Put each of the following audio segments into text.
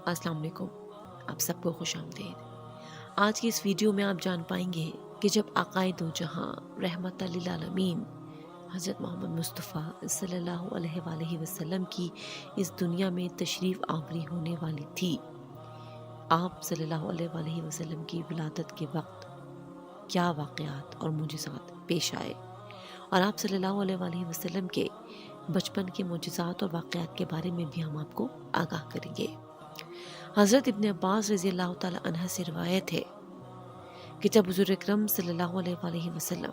अस्सलाम वालेकुम। आप सबको खुश आमदीद। आज की इस वीडियो में आप जान पाएंगे कि जब आकाए दो जहां रहमत लिल आलमीन हज़रत मोहम्मद मुस्तफ़ा सल्लल्लाहु अलैहि वसल्लम की इस दुनिया में तशरीफ़ आवरी होने वाली थी, आप सल्लल्लाहु अलैहि वसल्लम की विलादत के वक्त क्या वाक़यात और मुजिज़ात पेश आए और आप सल्लल्लाहु अलैहि वसल्लम के बचपन के मुजिज़ात और वाक़यात के बारे में भी हम आपको आगाह करेंगे। हज़रत इब्न अब्बास रज़ी अल्लाह ताला अन्हा से रिवायत है कि जब हुज़ूर अकरम सल्लल्लाहु अलैहि वसल्लम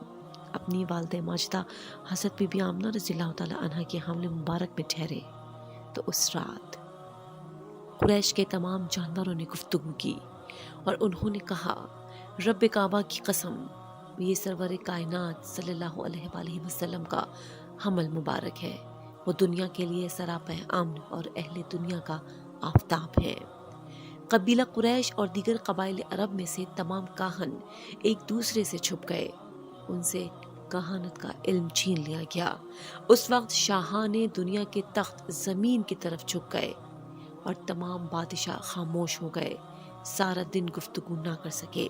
अपनी वालिदा माजिदा हज़रत बीबी आमना रज़ी अल्लाह ताला अन्हा के हमले मुबारक में ठहरे तो उस रात कुरैश के तमाम जानवरों ने गुफ्तगू की और उन्होंने कहा, रब काबा की कसम, ये सरवर कायनात सल्लल्लाहु अलैहि वसल्लम का हमल मुबारक है। वो दुनिया के लिए सरापा अमन और अहले दुनिया का आफताब है। कबीला कुरैश और दीगर कबाइल अरब में से तमाम काहन एक दूसरे से छुप गए, उनसे कहानत का इल्म छीन लिया गया। उस वक्त शाहाने दुनिया के तख्त जमीन की तरफ झुक गए और तमाम बादशाह खामोश हो गए, सारा दिन गुफ्तगू ना कर सके।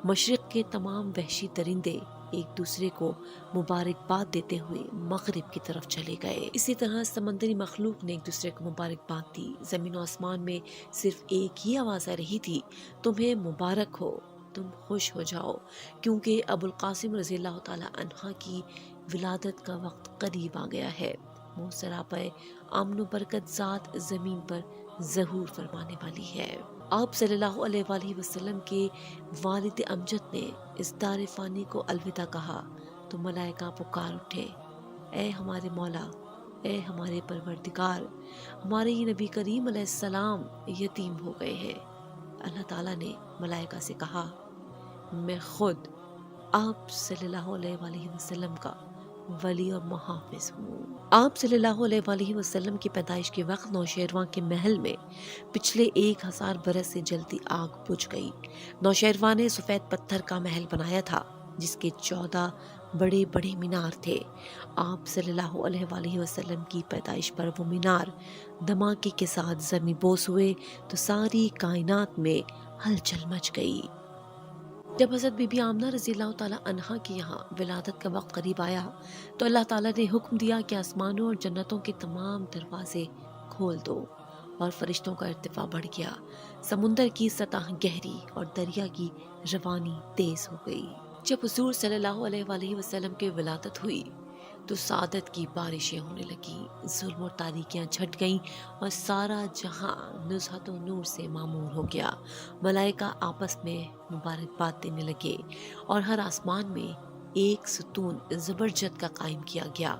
मशरिक के तमाम वहशी दरिंदे एक दूसरे को मुबारकबाद देते हुए मगरिब की तरफ चले गए। इसी तरह समंदरी मखलूक ने एक दूसरे को मुबारकबाद दी। जमीन और आसमान में सिर्फ एक ही आवाज आ रही थी, तुम्हें मुबारक हो, तुम खुश हो जाओ, क्योंकि अबुल कासिम रज़ी अल्लाह ताला अन्हा की विलादत का वक्त करीब आ गया है। वो सरापाए अमन बरकत ज़ात जमीन पर ज़हूर फरमाने वाली है। आप सल्लल्लाहु अलैहि वसल्लम के वालिद अमजद ने इस दार फ़ानी को अलविदा कहा तो मलाइका पुकार उठे, ए हमारे मौला, ए हमारे परवरदिगार, हमारे ही नबी करीम अलैहिस्सलाम यतीम हो गए हैं। अल्लाह ताला ने मलाइका से कहा, मैं खुद आप सल्लल्लाहु अलैहि वसल्लम का वली और मुहाफिज हूँ। आप सल्लल्लाहु अलैहि वसल्लम की पैदाइश के वक्त नौशेरवां के महल में पिछले 1000 बरस से जलती आग बुझ गई। नौशेरवां ने सफेद पत्थर का महल बनाया था जिसके 14 बड़े बड़े मीनार थे। आप सल्लल्लाहु अलैहि वसल्लम की पैदाइश पर वो मीनार धमाके के साथ जमी बोस हुए तो सारी कायनात में हलचल मच गई। जब हज़रत बीबी आमना रज़ी अल्लाह ताला अन्हा की यहाँ विलादत का वक्त करीब आया तो अल्लाह ताला ने हुक्म दिया कि आसमानों और जन्नतों के तमाम दरवाजे खोल दो और फरिश्तों का इर्तिफा बढ़ गया। समुंदर की सतह गहरी और दरिया की रवानी तेज हो गई। जब हुजूर सल्लल्लाहु अलैहि वसल्लम की विलादत हुई तो सादत की बारिशें होने लगी, जुल्म और तारीकियां छट गईं और सारा जहां नुज़हत और नूर से मामूर हो गया। मलाइका आपस में मुबारकबाद देने लगे और हर आसमान में एक सुतून ज़बरजद का कायम किया गया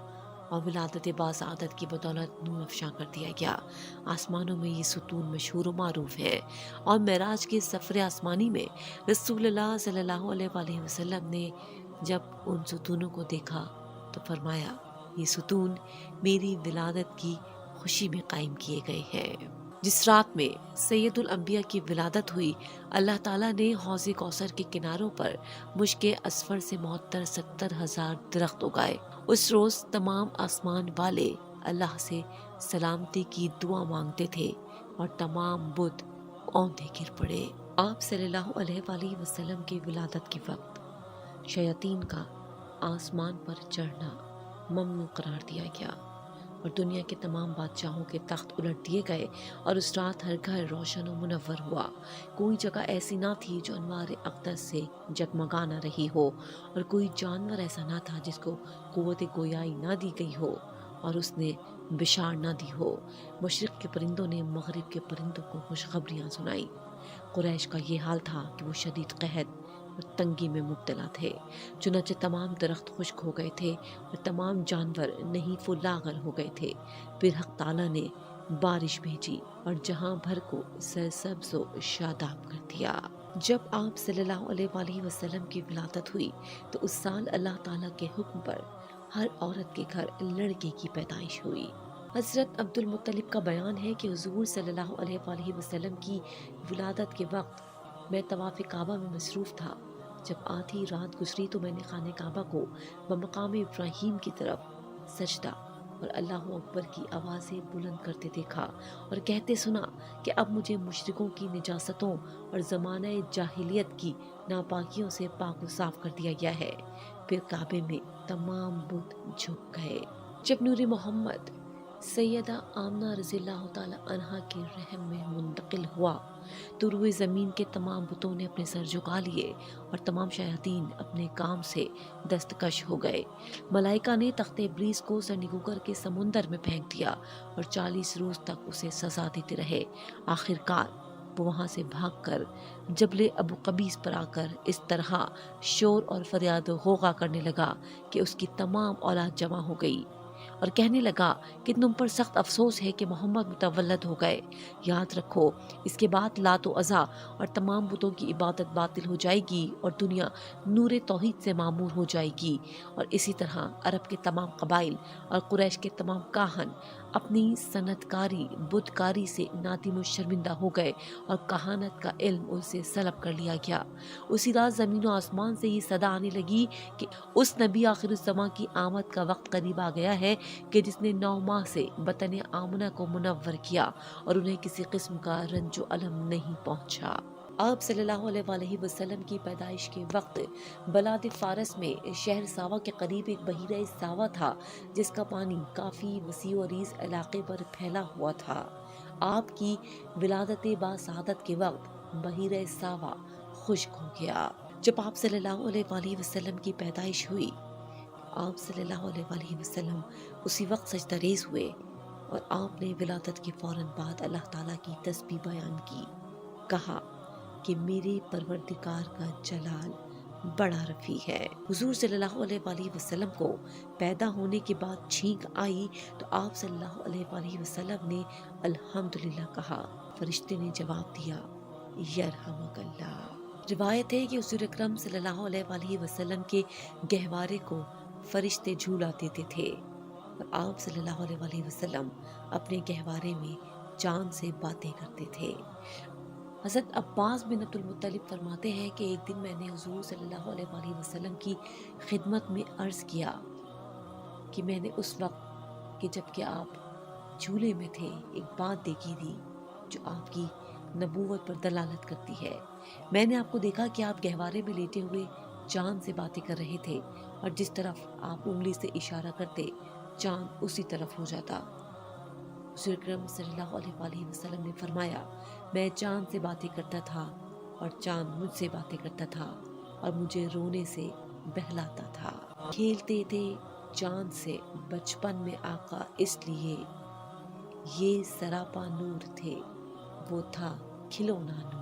और विलादत बाज़ादत की बदौलत नूर अफशा कर दिया गया। आसमानों में ये सुतून मशहूर व मारूफ है और मेराज के सफ़र आसमानी में रसूलुल्लाह सल्लल्लाहु अलैहि वसल्लम ने जब उन सुतूनों को देखा तो फरमाया, ये सुतून मेरी विलादत की खुशी में कायम किए गए हैं। जिस रात में सैयदुल अंबिया की विलादत हुई, अल्लाह ताला ने हौज़े कौसर के किनारों पर मुश्के असफर से 70,000 दरख्त उगाए। उस रोज तमाम आसमान वाले अल्लाह से सलामती की दुआ मांगते थे और तमाम बुत औंधे गिर पड़े। आप सल्लल्लाहु अलैहि वसल्लम की विलादत के वक्त शयातीन का आसमान पर चढ़ना ममनू करार दिया गया और दुनिया के तमाम बादशाहों के तख्त उलट दिए गए और उस रात हर घर रोशन और मुनव्वर हुआ। कोई जगह ऐसी ना थी जो अनवार अक़दस से जगमगा ना रही हो और कोई जानवर ऐसा ना था जिसको क़ुव्वत गोयाई ना दी गई हो और उसने बिशार ना दी हो। मशरिक़ के परिंदों ने मगरिब के परिंदों को खुशखबरियाँ सुनाई। कुरैश का ये हाल था कि वो शदीद कहत और तंगी में मुब्तला थे। चुनाचे तमाम दरख्त खुश्क हो गए थे और तमाम जानवर नहीफ़ व लाग़र हो गए थे। फिर हक़ ताला ने बारिश भेजी और जहां भर को सरसब्ज़ व शादाब कर दिया। जब आप सल्लल्लाहु अलैहि वसल्लम की विलादत हुई तो उस साल अल्लाह ताला के हुक्म पर हर औरत के घर लड़के की पैदाइश हुई। हज़रत अब्दुल मुत्तलिब का बयान है कि हुज़ूर सल्लल्लाहु अलैहि वसल्लम की विलादत के वक्त मैं तवाफ़ काबा में मसरूफ़ था। जब आधी रात गुजरी तो मैंने खाने काबा को बमकाम इब्राहीम की तरफ सजदा اور اللہ اکبر کی آوازیں بلند کرتے دیکھا اور کہتے سنا کہ اب مجھے مشرکوں کی نجاستوں اور زمانہ جاہلیت کی ناپاکیوں سے پاک و صاف کر دیا گیا ہے۔ پھر کعبے میں تمام بت جھک گئے۔ جب نور محمد سیدہ آمنہ رضی اللہ تعالی عنہا کے رحم میں منتقل ہوا تو روئے زمین کے تمام بتوں نے اپنے سر جھکا لیے اور تمام شیاطین اپنے کام سے دستکش ہو گئے۔ ملائکہ نے تخت ابلیس کو سنڈی گوگر کے سمندر میں پھینک دیا اور 40 روز تک اسے سزا دیتے رہے۔ آخر کار وہ وہاں سے بھاگ کر جبل ابو قبیس پر آ کر اس طرح شور اور فریاد و غوغا کرنے لگا کہ اس کی تمام اولاد جمع ہو گئی اور کہنے لگا کہ تم پر سخت افسوس ہے کہ محمد متولد ہو گئے۔ یاد رکھو اس کے بعد لات و عزا اور تمام بتوں کی عبادت باطل ہو جائے گی اور دنیا نور توحید سے معمور ہو جائے گی، اور اسی طرح عرب کے تمام قبائل اور قریش کے تمام کاہن اپنی صنعت کاری بت کاری سے نادم و شرمندہ ہو گئے اور کہانت کا علم ان سے سلب کر لیا گیا۔ اسی رات زمین و آسمان سے یہ صدا آنے لگی کہ اس نبی آخر الزماں کی آمد کا وقت قریب آ گیا ہے کہ جس نے 9 ماہ سے بطن آمنہ کو منور کیا اور انہیں کسی قسم کا رنج و الم نہیں پہنچا۔ آپ صلی اللہ علیہ وآلہ وسلم کی پیدائش کے وقت بلاد فارس میں شہر ساوا کے قریب ایک بحیرہ ساوا تھا جس کا پانی کافی وسیع و عریض علاقے پر پھیلا ہوا تھا۔ آپ کی ولادت باسعادت کے وقت بحیرہ ساوا خشک ہو گیا۔ جب آپ صلی اللہ علیہ وآلہ وسلم کی پیدائش ہوئی، آپ صلی اللہ علیہ وآلہ وسلم اسی وقت سجدہ ریز ہوئے اور آپ نے ولادت کے فوراً بعد اللہ تعالیٰ کی تسبیح بیان کی۔ کہا کہ میرے پروردگار کا جلال بڑا رفیع ہے۔ حضور صلی اللہ علیہ وآلہ وسلم کو پیدا ہونے کے بعد چھینک آئی تو آپ صلی اللہ علیہ وآلہ وسلم نے الحمدللہ کہا۔ فرشتے نے جواب دیا یرحمک اللہ۔ روایت ہے کہ حضور اکرم صلی اللہ علیہ وآلہ وسلم کے گہوارے کو فرشتے جھولا دیتے تھے اور آپ صلی اللہ علیہ وآلہ وسلم اپنے گہوارے میں چاند سے باتیں کرتے تھے۔ حضرت عباس بن عبد المطلب فرماتے ہیں کہ ایک دن میں نے حضور صلی اللہ علیہ وآلہ وسلم کی خدمت میں عرض کیا کہ میں نے اس وقت کہ جب کہ آپ جھولے میں تھے ایک بات دیکھی تھی جو آپ کی نبوت پر دلالت کرتی ہے۔ میں نے آپ کو دیکھا کہ آپ گہوارے میں لیٹے ہوئے چاند سے باتیں کر رہے تھے اور جس طرف آپ انگلی سے اشارہ کرتے چاند اسی طرف ہو جاتا۔ حضور اکرم صلی اللہ علیہ وآلہ وسلم نے فرمایا میں چاند سے باتیں کرتا تھا اور چاند مجھ سے باتیں کرتا تھا اور مجھے رونے سے بہلاتا تھا۔ کھیلتے تھے چاند سے بچپن میں آقا اس لیے یہ سراپا نور تھے وہ تھا کھلونا نور۔